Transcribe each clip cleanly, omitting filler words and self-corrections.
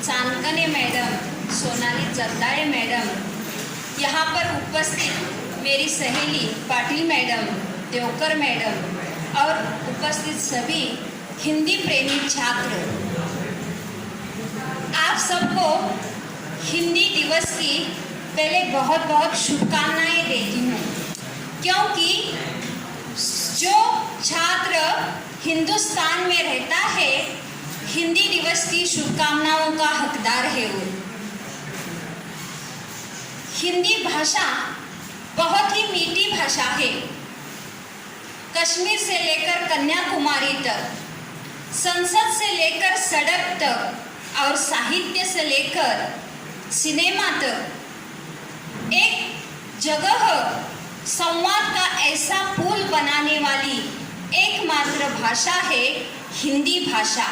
चांदकने madam, Sonali Jagdale madam, यहाँ पर उपस्थित मेरी सहेली पाटिल मैडम, देवकर मैडम और उपस्थित सभी हिंदी प्रेमी छात्र, आप सबको हिंदी दिवस की पहले बहुत बहुत शुभकामनाएं देती हूँ, क्योंकि जो छात्र हिंदुस्तान में रहता है हिंदी दिवस की शुभकामनाओं का हकदार है। वो हिंदी भाषा बहुत ही मीठी भाषा है। कश्मीर से लेकर कन्याकुमारी तक, संसद से लेकर सड़क तक और साहित्य से लेकर सिनेमा तक एक जगह संवाद का ऐसा पुल बनाने वाली एकमात्र भाषा है हिंदी भाषा।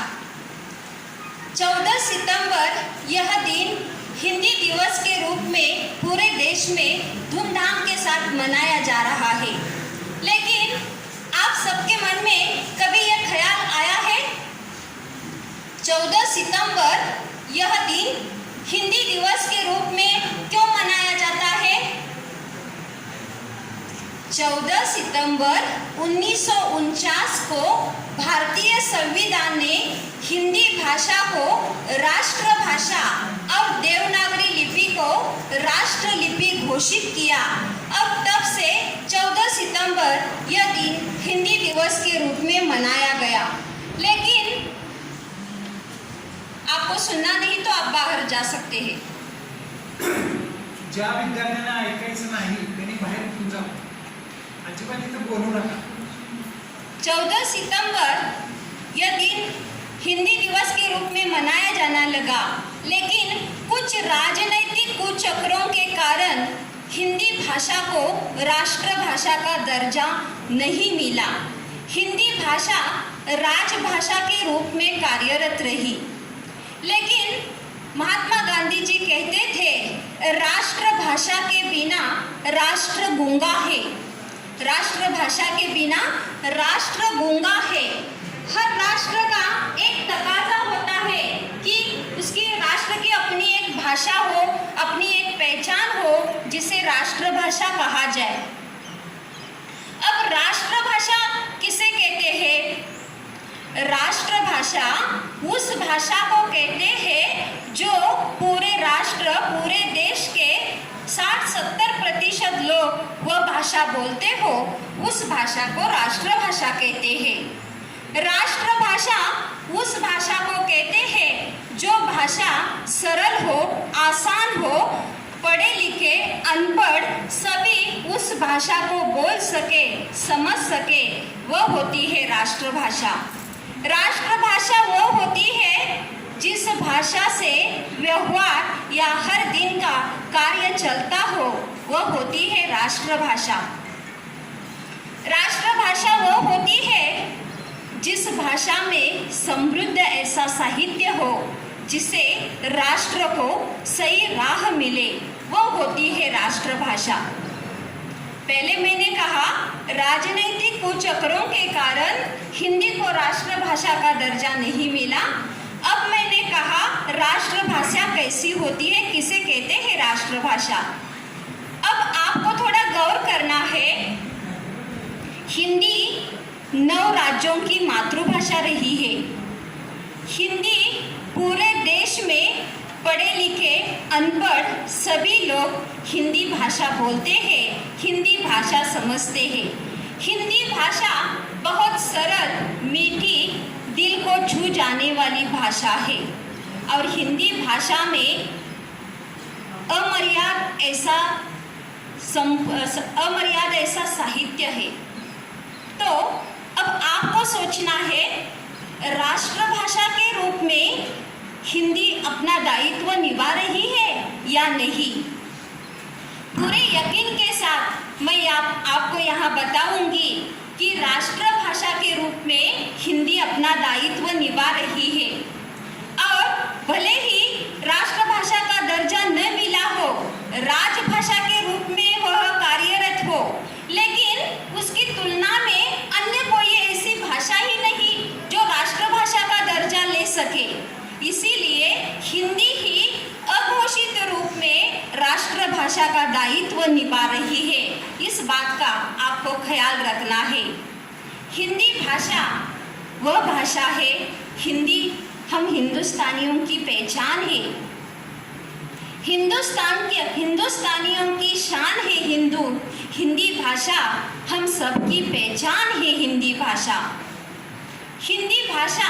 14 सितंबर यह दिन हिंदी दिवस के रूप में पूरे देश में धूमधाम के साथ मनाया जा रहा है, लेकिन आप सबके मन में कभी यह ख्याल आया है 14 सितंबर यह दिन हिंदी दिवस के रूप में क्यों मनाया जाता है? 14 सितंबर 1949 को भारतीय संविधान ने हिंदी भाषा को राष्ट्रभाषा और देवनागरी लिपि को राष्ट्रलिपि घोषित किया और तब से 14 सितंबर यह दिन हिंदी दिवस के रूप में मनाया गया। लेकिन आपको सुनना नहीं तो आप बाहर जा सकते हैं। ज्या विद्यार्थ्यांना ऐकायचं नाही त्यांनी बाहेर निघून जा, अजिबात इथं बोलू नका। 14 सितंबर यह दिन हिंदी दिवस के रूप में मनाया जाने लगा, लेकिन कुछ राजनीतिक कुचक्रों के कारण हिंदी भाषा को राष्ट्रभाषा का दर्जा नहीं मिला। हिंदी भाषा राजभाषा के रूप में कार्यरत रही, लेकिन महात्मा गांधी जी कहते थे राष्ट्रभाषा के बिना राष्ट्र गूंगा है। राष्ट्रभाषा के बिना राष्ट्र गूंगा है। हर राष्ट्र का एक तकाजा होता है कि उसकी राष्ट्र की अपनी एक भाषा हो, अपनी एक पहचान हो जिसे राष्ट्रभाषा कहा जाए। अब राष्ट्रभाषा किसे कहते हैं? राष्ट्रभाषा उस भाषा को कहते हैं जो पूरे राष्ट्र, पूरे देश के 60-70% लोग वह भाषा बोलते हो, उस भाषा को राष्ट्रभाषा कहते हैं। राष्ट्रभाषा उस भाषा को कहते हैं जो भाषा सरल हो, आसान हो, पढ़े लिखे अनपढ़ सभी उस भाषा को बोल सके, समझ सके, वह होती है राष्ट्रभाषा। राष्ट्रभाषा वह होती है जिस भाषा से व्यवहार या हर दिन का कार्य चलता हो, वह होती है राष्ट्रभाषा। राष्ट्रभाषा वह होती है जिस भाषा में समृद्ध ऐसा साहित्य हो जिसे राष्ट्र को सही राह मिले, वह होती है राष्ट्रभाषा। पहले मैंने कहा राजनीतिक कुचक्रों के कारण हिंदी को राष्ट्रभाषा का दर्जा नहीं मिला। अब मैंने कहा राष्ट्रभाषा कैसी होती है, किसे कहते हैं राष्ट्रभाषा। अब आपको थोड़ा गौर करना है। हिंदी 9 राज्यों की मातृभाषा रही है। हिंदी पूरे देश में पढ़े लिखे अनपढ़ सभी लोग हिंदी भाषा बोलते हैं, हिंदी भाषा समझते हैं। हिंदी भाषा बहुत सरल, मीठी, दिल को छू जाने वाली भाषा है और हिंदी भाषा में अमर्याद ऐसा साहित्य है। तो अब आपको सोचना है राष्ट्रभाषा के रूप में हिंदी अपना दायित्व निभा रही है या नहीं। पूरे यकीन के साथ मैं आपको यहाँ बताऊंगी कि राष्ट्रभाषा के रूप में हिंदी अपना दायित्व निभा रही है और भले ही राष्ट्रभाषा का दर्जा न मिला हो, राजभाषा के रूप में वह कार्यरत हो, लेकिन उसकी तुलना में अन्य कोई ऐसी भाषा ही नहीं जो राष्ट्रभाषा का दर्जा ले सके। इसीलिए हिंदी ही अघोषित रूप में राष्ट्रभाषा का दायित्व निभा रही है, इस बात का आपको ख्याल रखना है। हिंदी भाषा वह भाषा है, हिंदी हम हिंदुस्तानियों की पहचान है, हिंदुस्तानियों की शान है हिंदी भाषा हम सबकी पहचान है। हिंदी भाषा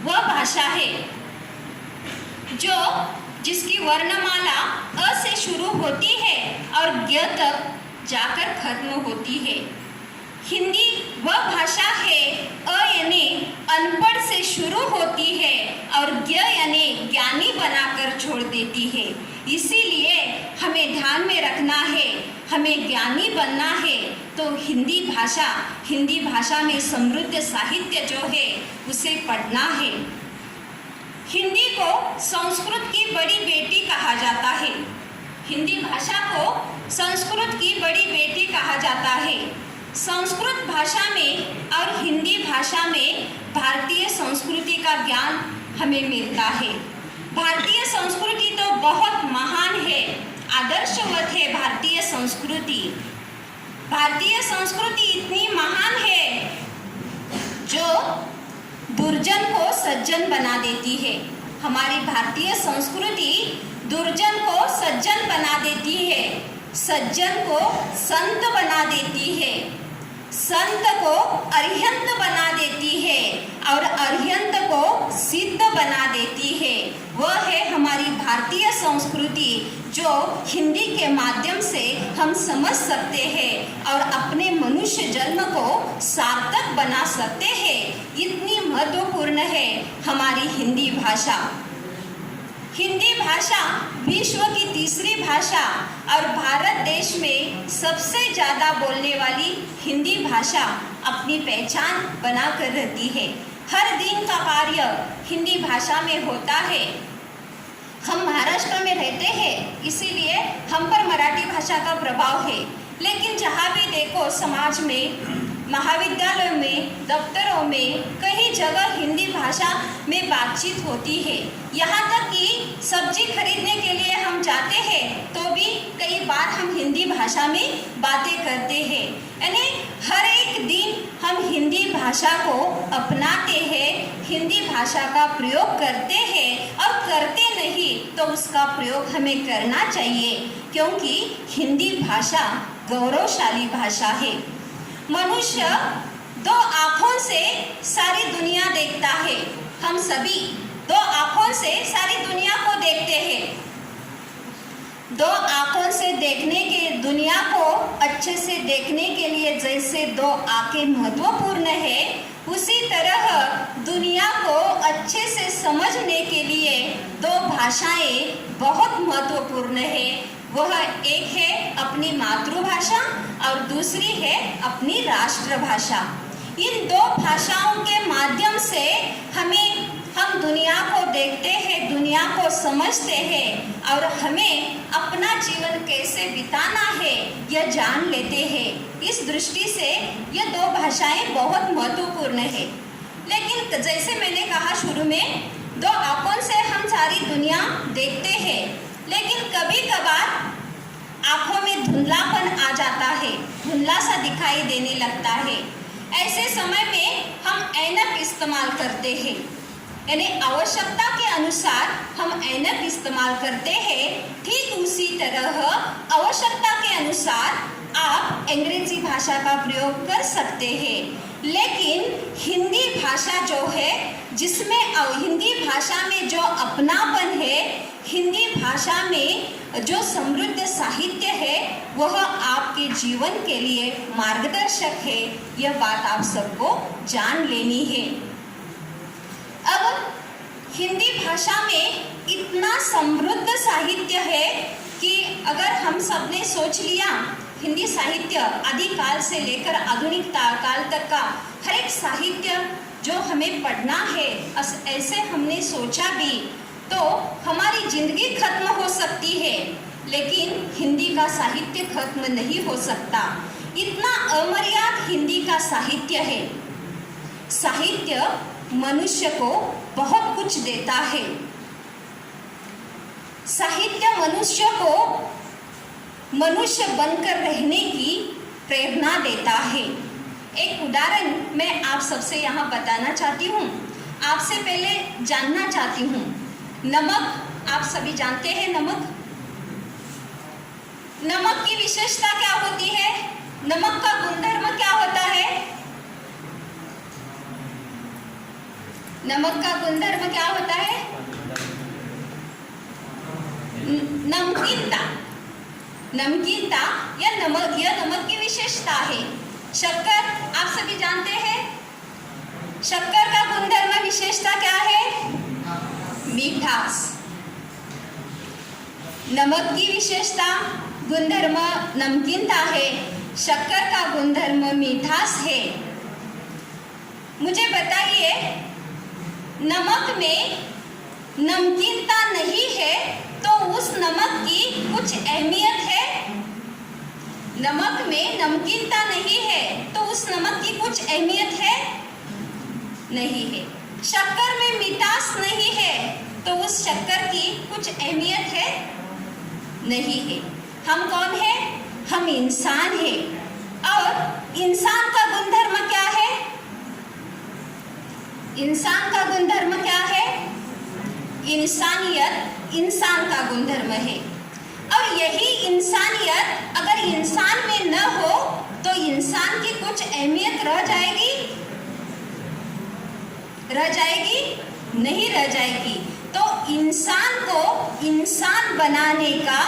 वह भाषा है जिसकी वर्णमाला अ से शुरू होती है और ज्ञ तक जाकर खत्म होती है। हिंदी वह भाषा है अ यानी अनपढ़ से शुरू होती है और ज्ञ यानी ज्ञानी बनाकर छोड़ देती है। इसीलिए हमें ध्यान में रखना है, हमें ज्ञानी बनना है तो हिंदी भाषा में समृद्ध साहित्य जो है उसे पढ़ना है। हिंदी को संस्कृत की बड़ी बेटी कहा जाता है। हिंदी भाषा को संस्कृत की बड़ी बेटी कहा जाता है। संस्कृत भाषा में और हिंदी भाषा में भारतीय संस्कृति का ज्ञान हमें मिलता है। भारतीय संस्कृति तो बहुत महान है, आदर्शवत है। भारतीय संस्कृति इतनी महान है जो दुर्जन को सज्जन बना देती है। हमारी भारतीय संस्कृति दुर्जन को सज्जन बना देती है, सज्जन को संत बना देती है, संत को अरिहंत बना देती है और अरिहंत को सिद्ध बना देती है। वह है हमारी भारतीय संस्कृति जो हिंदी के माध्यम से हम समझ सकते हैं और अपने मनुष्य जन्म को सार्थक बना सकते हैं। इतनी महत्वपूर्ण है हमारी हिंदी भाषा। हिंदी भाषा विश्व की तीसरी भाषा और भारत देश में सबसे ज़्यादा बोलने वाली हिंदी भाषा अपनी पहचान बनाकर रहती है। हर दिन का कार्य हिंदी भाषा में होता है। हम महाराष्ट्र में रहते हैं, इसीलिए हम पर मराठी भाषा का प्रभाव है, लेकिन जहाँ भी देखो समाज में, महाविद्यालयों में, दफ्तरों में कई जगह हिंदी भाषा में बातचीत होती है। यहाँ तक कि सब्जी खरीदने के लिए हम जाते हैं तो भी कई बार हम हिंदी भाषा में बातें करते हैं। यानी हर एक दिन हम हिंदी भाषा को अपनाते हैं, हिंदी भाषा का प्रयोग करते हैं और करते नहीं तो उसका प्रयोग हमें करना चाहिए, क्योंकि हिंदी भाषा गौरवशाली भाषा है। मनुष्य दो आँखों से सारी दुनिया देखता है। हम सभी दो आँखों से सारी दुनिया को देखते हैं। दो आँखों से देखने के दुनिया को अच्छे से देखने के लिए जैसे दो आँखें महत्वपूर्ण है, उसी तरह दुनिया को अच्छे से समझने के लिए दो भाषाएं बहुत महत्वपूर्ण है। वह एक है अपनी मातृभाषा और दूसरी है अपनी राष्ट्रभाषा। इन दो भाषाओं के माध्यम से हम दुनिया को देखते हैं, दुनिया को समझते हैं और हमें अपना जीवन कैसे बिताना है यह जान लेते हैं। इस दृष्टि से ये दो भाषाएं बहुत महत्वपूर्ण है। लेकिन जैसे मैंने कहा शुरू में, दो आँखों से हम सारी दुनिया देखते हैं, लेकिन कभी कभार आँखों में धुंधलापन आ जाता है, धुंधला सा दिखाई देने लगता है। ऐसे समय में हम ऐनक इस्तेमाल करते हैं, यानी आवश्यकता के अनुसार हम ऐनक इस्तेमाल करते हैं। ठीक उसी तरह आवश्यकता के अनुसार आप अंग्रेजी भाषा का प्रयोग कर सकते हैं। लेकिन हिंदी भाषा जो है, जिसमें हिंदी भाषा में जो अपनापन है, हिंदी भाषा में जो समृद्ध साहित्य है, वह आपके जीवन के लिए मार्गदर्शक है। यह बात आप सबको जान लेनी है। अब हिंदी भाषा में इतना समृद्ध साहित्य है कि अगर हम सब ने सोच लिया हिंदी साहित्य आदिकाल से लेकर आधुनिक काल तक का हर एक साहित्य जो हमें पढ़ना है, ऐसे हमने सोचा भी तो हमारी जिंदगी खत्म हो सकती है, लेकिन हिंदी का साहित्य खत्म नहीं हो सकता। इतना अमर्याद हिंदी का साहित्य है। साहित्य मनुष्य को बहुत कुछ देता है। साहित्य मनुष्य को मनुष्य बनकर रहने की प्रेरणा देता है। एक उदाहरण मैं आप सबसे यहाँ बताना चाहती हूँ। आपसे पहले जानना चाहती हूँ, नमक आप सभी जानते हैं। नमक की विशेषता क्या होती है? नमक का गुणधर्म क्या होता है? नमक का गुणधर्म क्या होता है? नमकीनता यह नमक की विशेषता है। शक्कर आप सभी जानते हैं। शक्कर का गुणधर्म विशेषता क्या है? मीठास। नमक की विशेषता गुणधर्म नमकीनता है, शक्कर का गुणधर्म मीठास है। मुझे बताइए, नमक में नमकीनता नहीं है तो उस नमक की कुछ अहमियत है? नमक में नमकीनता नहीं है तो उस नमक की कुछ अहमियत है? नहीं है। शक्कर में मिठास नहीं है तो उस शक्कर की कुछ अहमियत है? नहीं है। हम कौन है? हम इंसान है। और इंसान का गुणधर्म क्या है? इंसान का गुणधर्म क्या है? इंसानियत इंसान का गुणधर्म है। और यही इंसानियत अगर इंसान में न हो तो इंसान की कुछ अहमियत रह जाएगी? रह जाएगी? नहीं रह जाएगी। तो इंसान को इंसान बनाने का,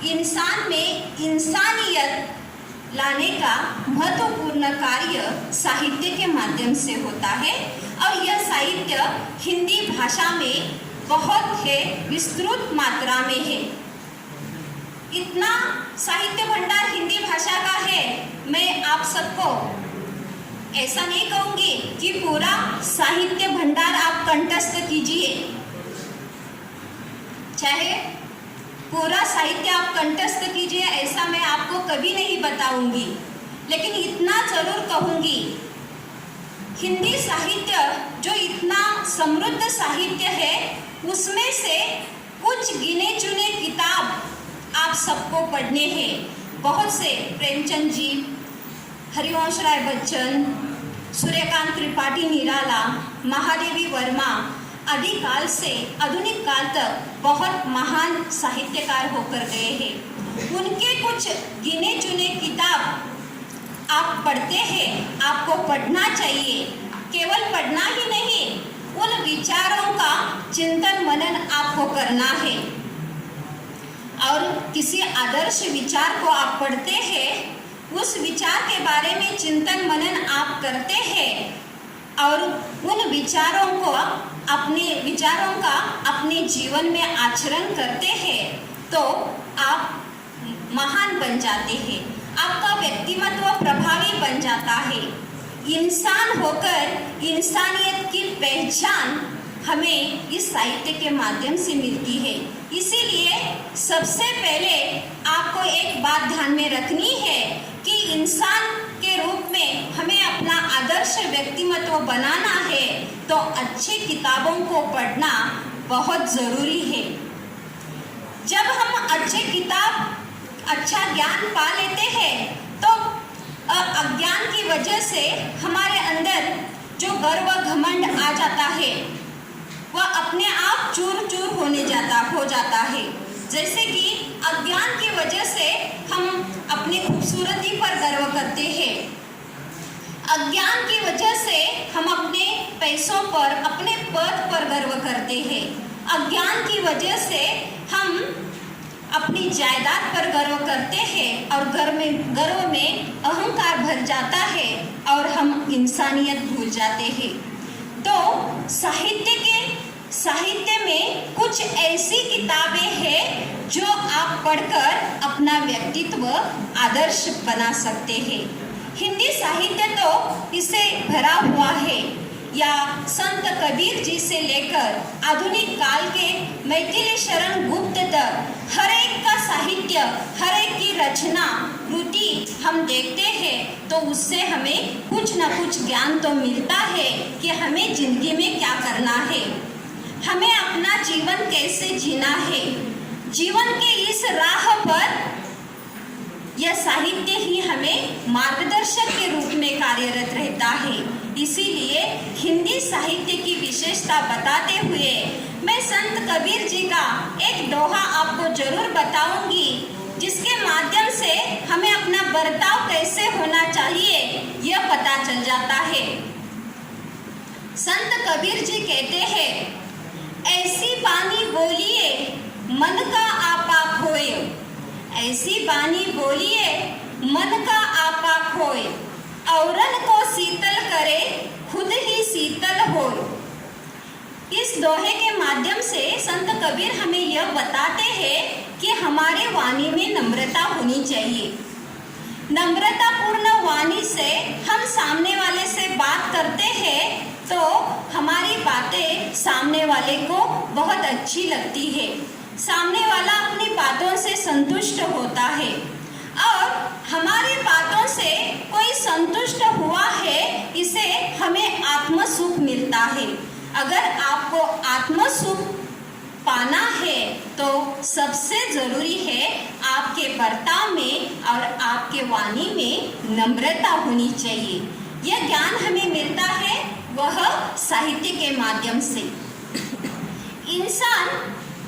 इंसान में इंसानियत लाने का महत्वपूर्ण कार्य साहित्य के माध्यम से होता है। और यह साहित्य हिंदी भाषा में बहुत है, विस्तृत मात्रा में है। इतना साहित्य भंडार हिंदी भाषा का है। मैं आप सबको ऐसा नहीं कहूँगी कि पूरा साहित्य भंडार आप कंठस्थ कीजिए, चाहे पूरा साहित्य आप कंठस्थ कीजिए, ऐसा मैं आपको कभी नहीं बताऊंगी। लेकिन इतना जरूर कहूँगी, हिंदी साहित्य जो इतना समृद्ध साहित्य है, उसमें से कुछ गिने चुने किताब आप सबको पढ़ने हैं। बहुत से प्रेमचंद जी, हरिवंश राय बच्चन, सूर्यकांत त्रिपाठी निराला, महादेवी वर्मा आदि काल से आधुनिक काल तक बहुत महान साहित्यकार होकर गए हैं। उनके कुछ गिने चुने किताब आप पढ़ते हैं, आपको पढ़ना चाहिए। केवल पढ़ना ही नहीं, उन विचारों का चिंतन मनन आपको करना है। और किसी आदर्श विचार को आप पढ़ते हैं, उस विचार के बारे में चिंतन मनन आप करते हैं और उन विचारों का अपने जीवन में आचरण करते हैं, तो आप महान बन जाते हैं। आपका व्यक्तिमत्व प्रभावी बन जाता है। इंसान होकर इंसानियत की पहचान हमें इस साहित्य के माध्यम से मिलती है। इसीलिए सबसे पहले आपको एक बात ध्यान में रखनी है कि इंसान के रूप में हमें अपना आदर्श व्यक्तिमत्व बनाना है, तो अच्छी किताबों को पढ़ना बहुत ज़रूरी है। जब हम अच्छी किताब, अच्छा ज्ञान पा लेते हैं, तो अज्ञान की वजह से हमारे अंदर जो गर्व घमंड आ जाता है, वह अपने आप चूर चूर हो जाता है। जैसे कि अज्ञान की वजह से हम अपनी खूबसूरती पर गर्व करते हैं, अज्ञान की वजह से हम अपने पैसों पर, अपने पद पर गर्व करते हैं, अज्ञान की वजह से हम अपनी जायदाद पर गर्व करते हैं और गर्व में अहंकार भर जाता है और हम इंसानियत भूल जाते हैं। तो साहित्य में कुछ ऐसी किताबें हैं जो आप पढ़कर अपना व्यक्तित्व आदर्श बना सकते हैं। हिंदी साहित्य तो इससे भरा हुआ है। या संत कबीर जी से लेकर आधुनिक काल के मैथिली शरण गुप्त तक हर एक का साहित्य, हर एक की रचना कृति हम देखते हैं तो उससे हमें कुछ ना कुछ ज्ञान तो मिलता है कि हमें जिंदगी में क्या करना है, हमें अपना जीवन कैसे जीना है। जीवन के इस राह पर यह साहित्य ही हमें मार्गदर्शक के रूप में कार्यरत रहता है। इसीलिए हिंदी साहित्य की विशेषता बताते हुए मैं संत कबीर जी का एक दोहा आपको जरूर बताऊंगी, जिसके माध्यम से हमें अपना बर्ताव कैसे होना चाहिए यह पता चल जाता है। संत कबीर जी कहते हैं, ऐसी बानी बोलिए मन का आपा खोए, ऐसी बानी बोलिए मन का आपा खोए, औरन को शीतल करे खुद ही शीतल हो। इस दोहे के माध्यम से संत कबीर हमें यह बताते हैं कि हमारे वाणी में नम्रता होनी चाहिए। नम्रतापूर्ण वाणी से हम सामने वाले से बात करते हैं तो हमारी बातें सामने वाले को बहुत अच्छी लगती है, सामने वाला अपनी बातों से संतुष्ट होता है और हमारी बातों से कोई संतुष्ट हुआ है, इसे हमें आत्मसुख मिलता है। अगर आपको आत्मसुख पाना है तो सबसे जरूरी है आपके बर्ताव में और आपके वाणी में नम्रता होनी चाहिए। यह ज्ञान हमें मिलता है वह साहित्य के माध्यम से। इंसान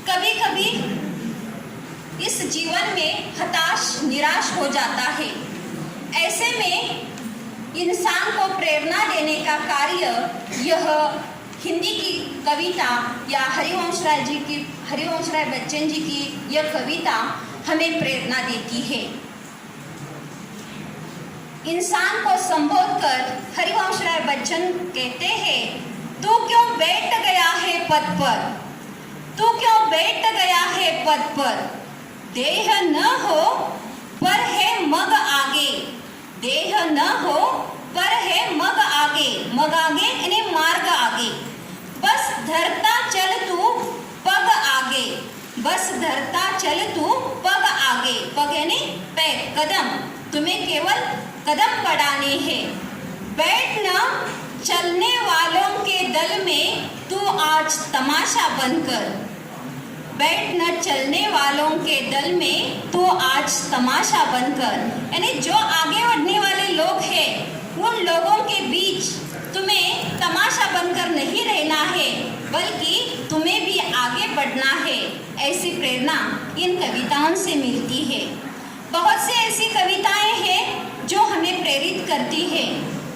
कभी कभी इस जीवन में हताश निराश हो जाता है। ऐसे में इंसान को प्रेरणा देने का कार्य यह हिंदी की कविता या हरिवंश राय बच्चन जी की यह कविता हमें प्रेरणा देती है। इंसान को संबोध कर हरिवंश राय बच्चन कहते हैं, तू क्यों बैठ गया है पद पर, तू क्यों बैठ गया है पद पर, देह न हो पर है मग आगे, देह न हो पर है मग आगे, मग आगे यानी मार्ग आगे, बस धरता चल तू पग आगे, बस धरता चल तू पग आगे, पग यानी पैर कदम, तुम्हें केवल कदम बढ़ाने हैं। बैठना चलने वालों के दल में तू आज तमाशा बनकर, बैठना चलने वालों के दल में तू आज तमाशा बनकर, यानी जो आगे बढ़ने वाले लोग हैं उन लोगों के बीच तुम्हें तमाशा बनकर नहीं रहना है, बल्कि तुम्हें भी आगे बढ़ना है। ऐसी प्रेरणा इन कविताओं से मिलती है। बहुत से ऐसी कविताएं हैं जो हमें प्रेरित करती है।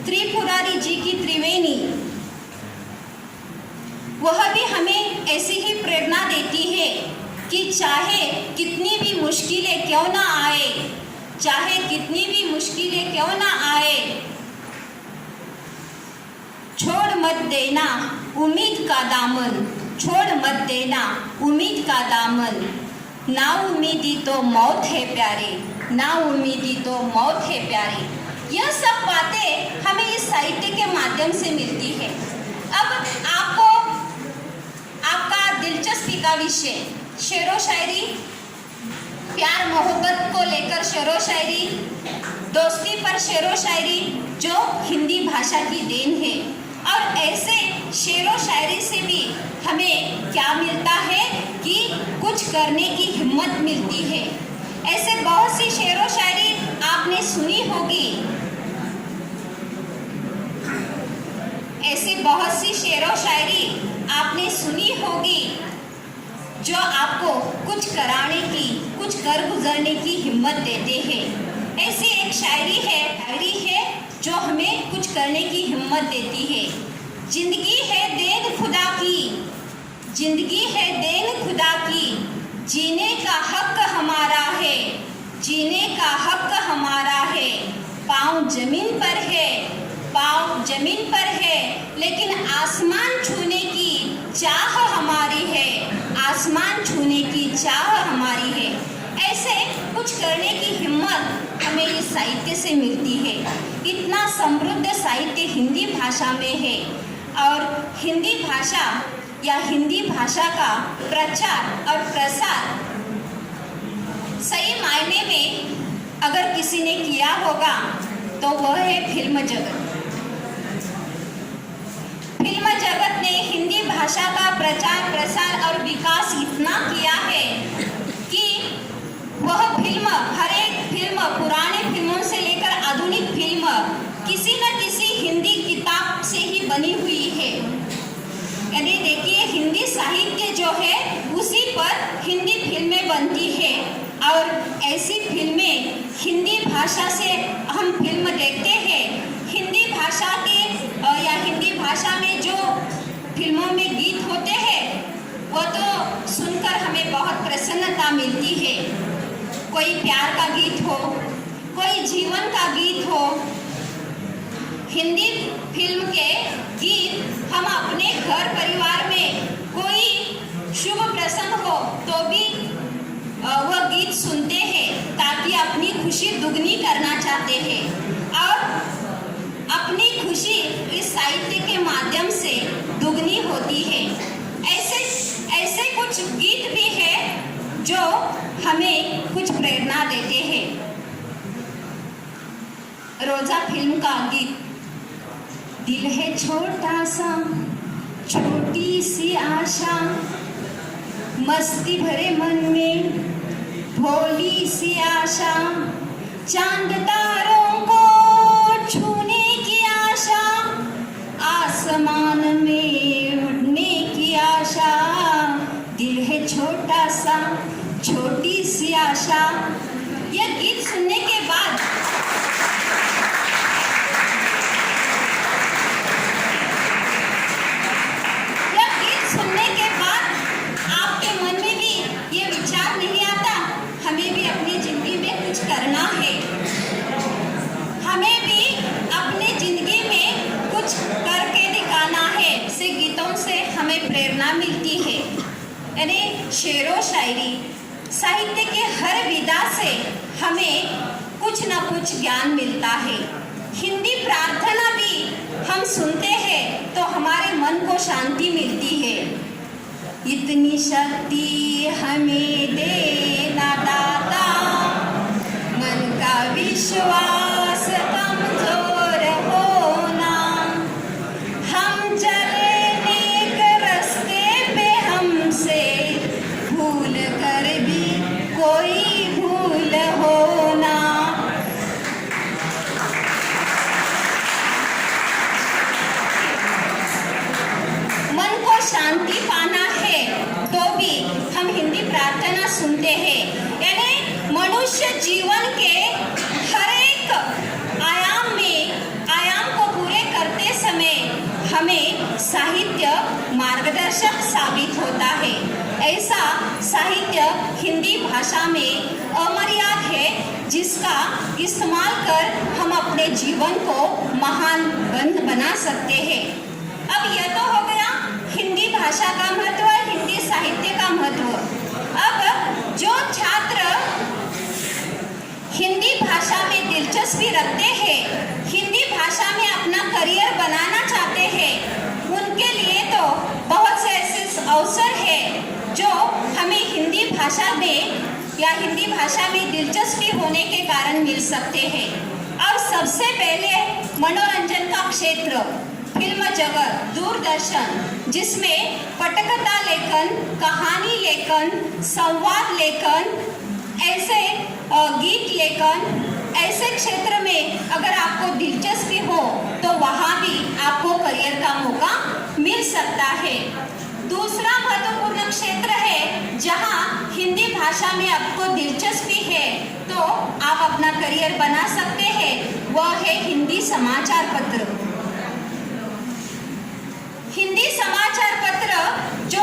त्रिपुरारी जी की त्रिवेणी, वह भी हमें ऐसी ही प्रेरणा देती है कि चाहे कितनी भी मुश्किलें क्यों ना आए, चाहे कितनी भी मुश्किलें क्यों ना आए, छोड़ मत देना उम्मीद का दामन, छोड़ मत देना उम्मीद का दामन, ना उम्मीदी तो मौत है प्यारे, ना उम्मीदी तो मौत है प्यारे। यह सब बातें हमें इस साहित्य के माध्यम से मिलती है। अब आपको आपका दिलचस्पी का विषय शेरो शायरी, प्यार मोहब्बत को लेकर शेरो शायरी, दोस्ती पर शेरो शायरी जो हिंदी भाषा की देन है। और ऐसे शेरो शायरी से भी हमें क्या मिलता है कि कुछ करने की हिम्मत मिलती है। ऐसे बहुत सी शेरो शायरी आपने सुनी होगी, ऐसी बहुत सी शेरो शायरी आपने सुनी होगी जो आपको कुछ कराने की, कुछ कर गुजरने की हिम्मत देते हैं। ऐसी एक शायरी है जो हमें कुछ करने की हिम्मत देती है। जिंदगी है देन खुदा की, जिंदगी है देन खुदा की, जीने का हक हमारा है, जीने का हक हमारा है। पाँव जमीन पर है, पाँव जमीन पर है, लेकिन आसमान छूने की चाह हमारी है, आसमान छूने की चाह हमारी है। ऐसे कुछ करने की हिम्मत हमें इस साहित्य से मिलती है। इतना समृद्ध साहित्य हिंदी भाषा में है और हिंदी भाषा या हिंदी भाषा का प्रचार और प्रसार सही मायने में अगर किसी ने किया होगा तो वह है फिल्म जगत। फिल्म जगत ने हिंदी भाषा का प्रचार प्रसार और विकास इतना किया है साहित्य जो है उसी पर हिंदी फिल्में बनती है और ऐसी फिल्में हिंदी भाषा से हम फिल्म देखते हैं। हिंदी भाषा के या हिंदी भाषा में जो फिल्मों में गीत होते हैं वो तो सुनकर हमें बहुत प्रसन्नता मिलती है। कोई प्यार का गीत हो, कोई जीवन का गीत हो, हिंदी फिल्म के गीत हम अपने घर परिवार में कोई शुभ प्रसंग हो तो भी वह गीत सुनते हैं ताकि अपनी खुशी दुगनी करना चाहते हैं और अपनी खुशी इस साहित्य के माध्यम से दुगनी होती है। ऐसे कुछ गीत भी है जो हमें कुछ प्रेरणा देते हैं। रोजा फिल्म का गीत, दिल है छोटा सा छोटी सी आशा, मस्ती भरे मन में भोली सी आशा, चांद तारों को छूने की आशा, आसमान में उड़ने की आशा, दिल है छोटा सा छोटी सी आशा। यह गीत सुनने के बाद आपके मन में भी ये विचार नहीं आता हमें भी अपनी जिंदगी में कुछ करना है, हमें भी अपनी जिंदगी में कुछ करके दिखाना है। ऐसे गीतों से हमें प्रेरणा मिलती है। यानी शेरो शायरी साहित्य के हर विधा से हमें कुछ न कुछ ज्ञान मिलता है। हिंदी प्रार्थना भी हम सुनते हैं तो हमारे मन को शांति मिलती है। इतनी शक्ति हमें देना दाता, मन का विश्वास कमजोर होना, हम चले नेक रास्ते पे हमसे भूल कर भी कोई भूल होना। मन को शांति पाना है तो भी हम हिंदी प्रार्थना सुनते हैं। यानी मनुष्य जीवन के हर एक आयाम को पूरे करते समय हमें साहित्य मार्गदर्शक साबित होता है। ऐसा साहित्य हिंदी भाषा में अमर्याद है जिसका इस्तेमाल कर हम अपने जीवन को महान बना सकते हैं। अब यह तो हो गया हिंदी भाषा का महत्व, हिंदी साहित्य का महत्व। अब जो छात्र हिंदी भाषा में दिलचस्पी रखते हैं, हिंदी भाषा में अपना करियर बनाना चाहते हैं, उनके लिए तो बहुत से ऐसे अवसर हैं जो हमें हिंदी भाषा में या हिंदी भाषा में दिलचस्पी होने के कारण मिल सकते हैं। अब सबसे पहले मनोरंजन का क्षेत्र, फिल्म जगत, दूरदर्शन, जिसमें पटकथा लेखन, कहानी लेखन, संवाद लेखन, ऐसे गीत लेखन, ऐसे क्षेत्र में अगर आपको दिलचस्पी हो तो वहाँ भी आपको करियर का मौका मिल सकता है। दूसरा महत्वपूर्ण क्षेत्र है जहाँ हिंदी भाषा में आपको दिलचस्पी है तो आप अपना करियर बना सकते हैं, वह है हिंदी समाचार पत्र। हिंदी समाचार पत्र जो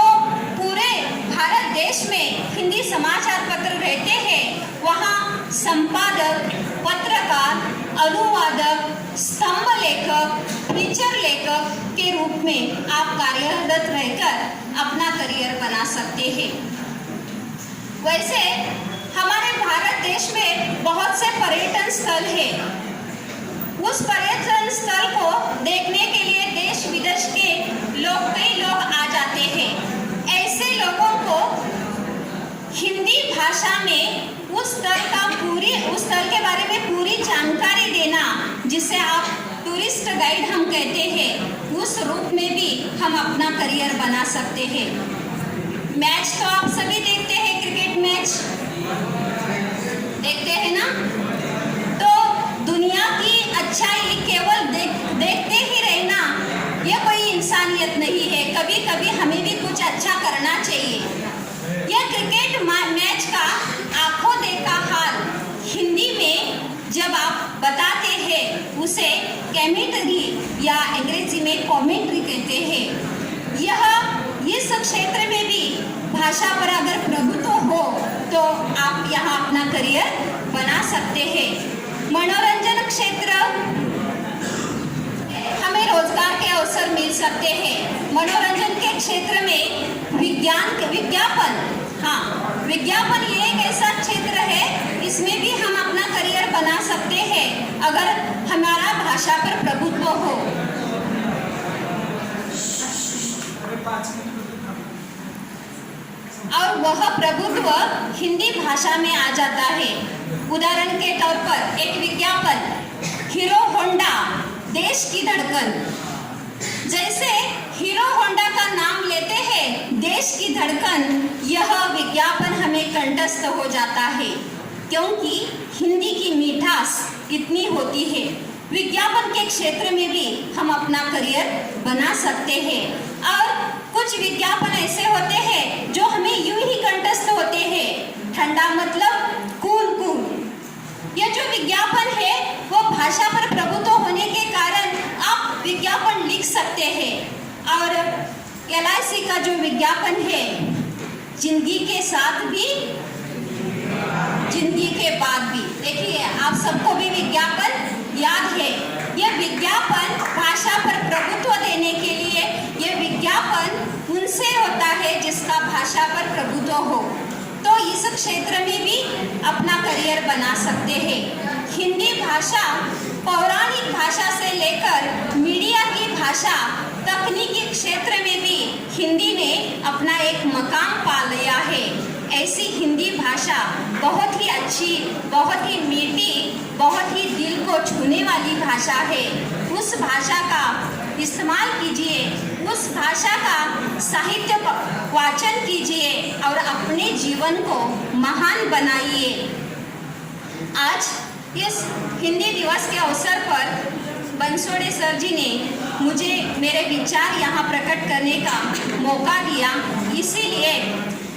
पूरे भारत देश में हिंदी समाचार पत्र रहते हैं, वहाँ संपादक, पत्रकार, अनुवादक, स्तंभ लेखक, फीचर लेखक के रूप में आप कार्यरत रहकर अपना करियर बना सकते हैं। वैसे हमारे भारत देश में बहुत से पर्यटन स्थल हैं। उस पर्यटन स्थल को देखने के लिए देश विदेश के कई लोग आ जाते हैं। ऐसे लोगों को हिंदी भाषा में उस स्थल के बारे में पूरी जानकारी देना, जिसे आप टूरिस्ट गाइड हम कहते हैं, उस रूप में भी हम अपना करियर बना सकते हैं। मैच तो आप सभी देखते हैं, क्रिकेट मैच देखते हैं ना, तो दुनिया की अच्छाई केवल देखते ही रहना यह कोई इंसानियत नहीं है। कभी कभी हमें भी कुछ अच्छा कमेंटरी या अंग्रेजी में कमेंट्री कहते हैं। यह इस क्षेत्र में भी भाषा पर अगर प्रभुत्व हो तो आप यहाँ अपना करियर बना सकते हैं। मनोरंजन क्षेत्र, हमें रोजगार के अवसर मिल सकते हैं। मनोरंजन के क्षेत्र में विज्ञापन ये एक ऐसा क्षेत्र है, इसमें भी हम अपना करियर बना सकते हैं अगर हमारा भाषा पर प्रभुत्व हो। और वह प्रभुत्व हिंदी भाषा में आ जाता है। उदाहरण के तौर पर एक विज्ञापन, हीरो होंडा देश की धड़कन। जैसे हीरो होंडा का नाम लेते हैं देश की धड़कन, यह विज्ञापन हमें कंठस्थ हो जाता है क्योंकि हिंदी की मिठास इतनी होती है। विज्ञापन के क्षेत्र में भी हम अपना करियर बना सकते हैं। और कुछ विज्ञापन ऐसे होते हैं जो हमें यूं ही कंठस्थ होते हैं। ठंडा मतलब कूल। यह जो विज्ञापन है वो भाषा पर प्रभुत्व होने के कारण आप विज्ञापन लिख सकते हैं। और LIC का जो विज्ञापन है, जिंदगी के साथ भी जिंदगी के बाद भी, देखिए आप सबको भी विज्ञापन याद है। यह विज्ञापन भाषा पर प्रभुत्व देने के लिए यह विज्ञापन उनसे होता है जिसका भाषा पर प्रभुत्व हो। तो इस क्षेत्र में भी अपना करियर बना सकते हैं। हिंदी भाषा पौराणिक भाषा से लेकर मीडिया की भाषा, तकनीकी क्षेत्र में भी हिंदी ने अपना एक मकाम पा लिया है। ऐसी हिंदी भाषा बहुत ही अच्छी, बहुत ही मीठी, बहुत ही दिल को छूने वाली भाषा है। उस भाषा का इस्तेमाल कीजिए, उस भाषा का साहित्य वाचन कीजिए और अपने जीवन को महान बनाइए। आज इस हिंदी दिवस के अवसर पर बंसोड़े सर जी ने मुझे मेरे विचार यहाँ प्रकट करने का मौका दिया, इसीलिए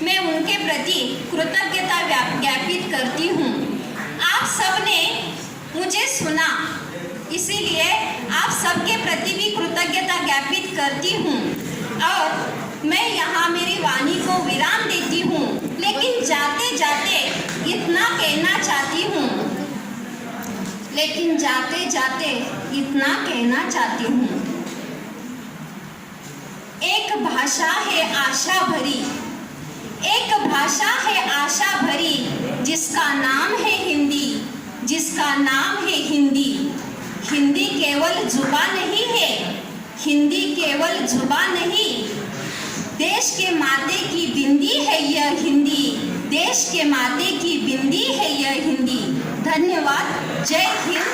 मैं उनके प्रति कृतज्ञता ज्ञापित करती हूँ। आप सबने मुझे सुना, इसीलिए आप सबके प्रति भी कृतज्ञता ज्ञापित करती हूँ। और मैं यहाँ मेरी वाणी को विराम देती हूँ, लेकिन जाते जाते इतना कहना चाहती हूँ। एक भाषा है आशा भरी, एक भाषा है आशा भरी, जिसका नाम है हिंदी, जिसका नाम है हिंदी। हिंदी केवल जुबान नहीं है, हिंदी केवल जुबान नहीं, देश के माते की बिंदी है यह हिंदी, देश के माते की बिंदी है यह हिंदी। धन्यवाद। जय हिंद।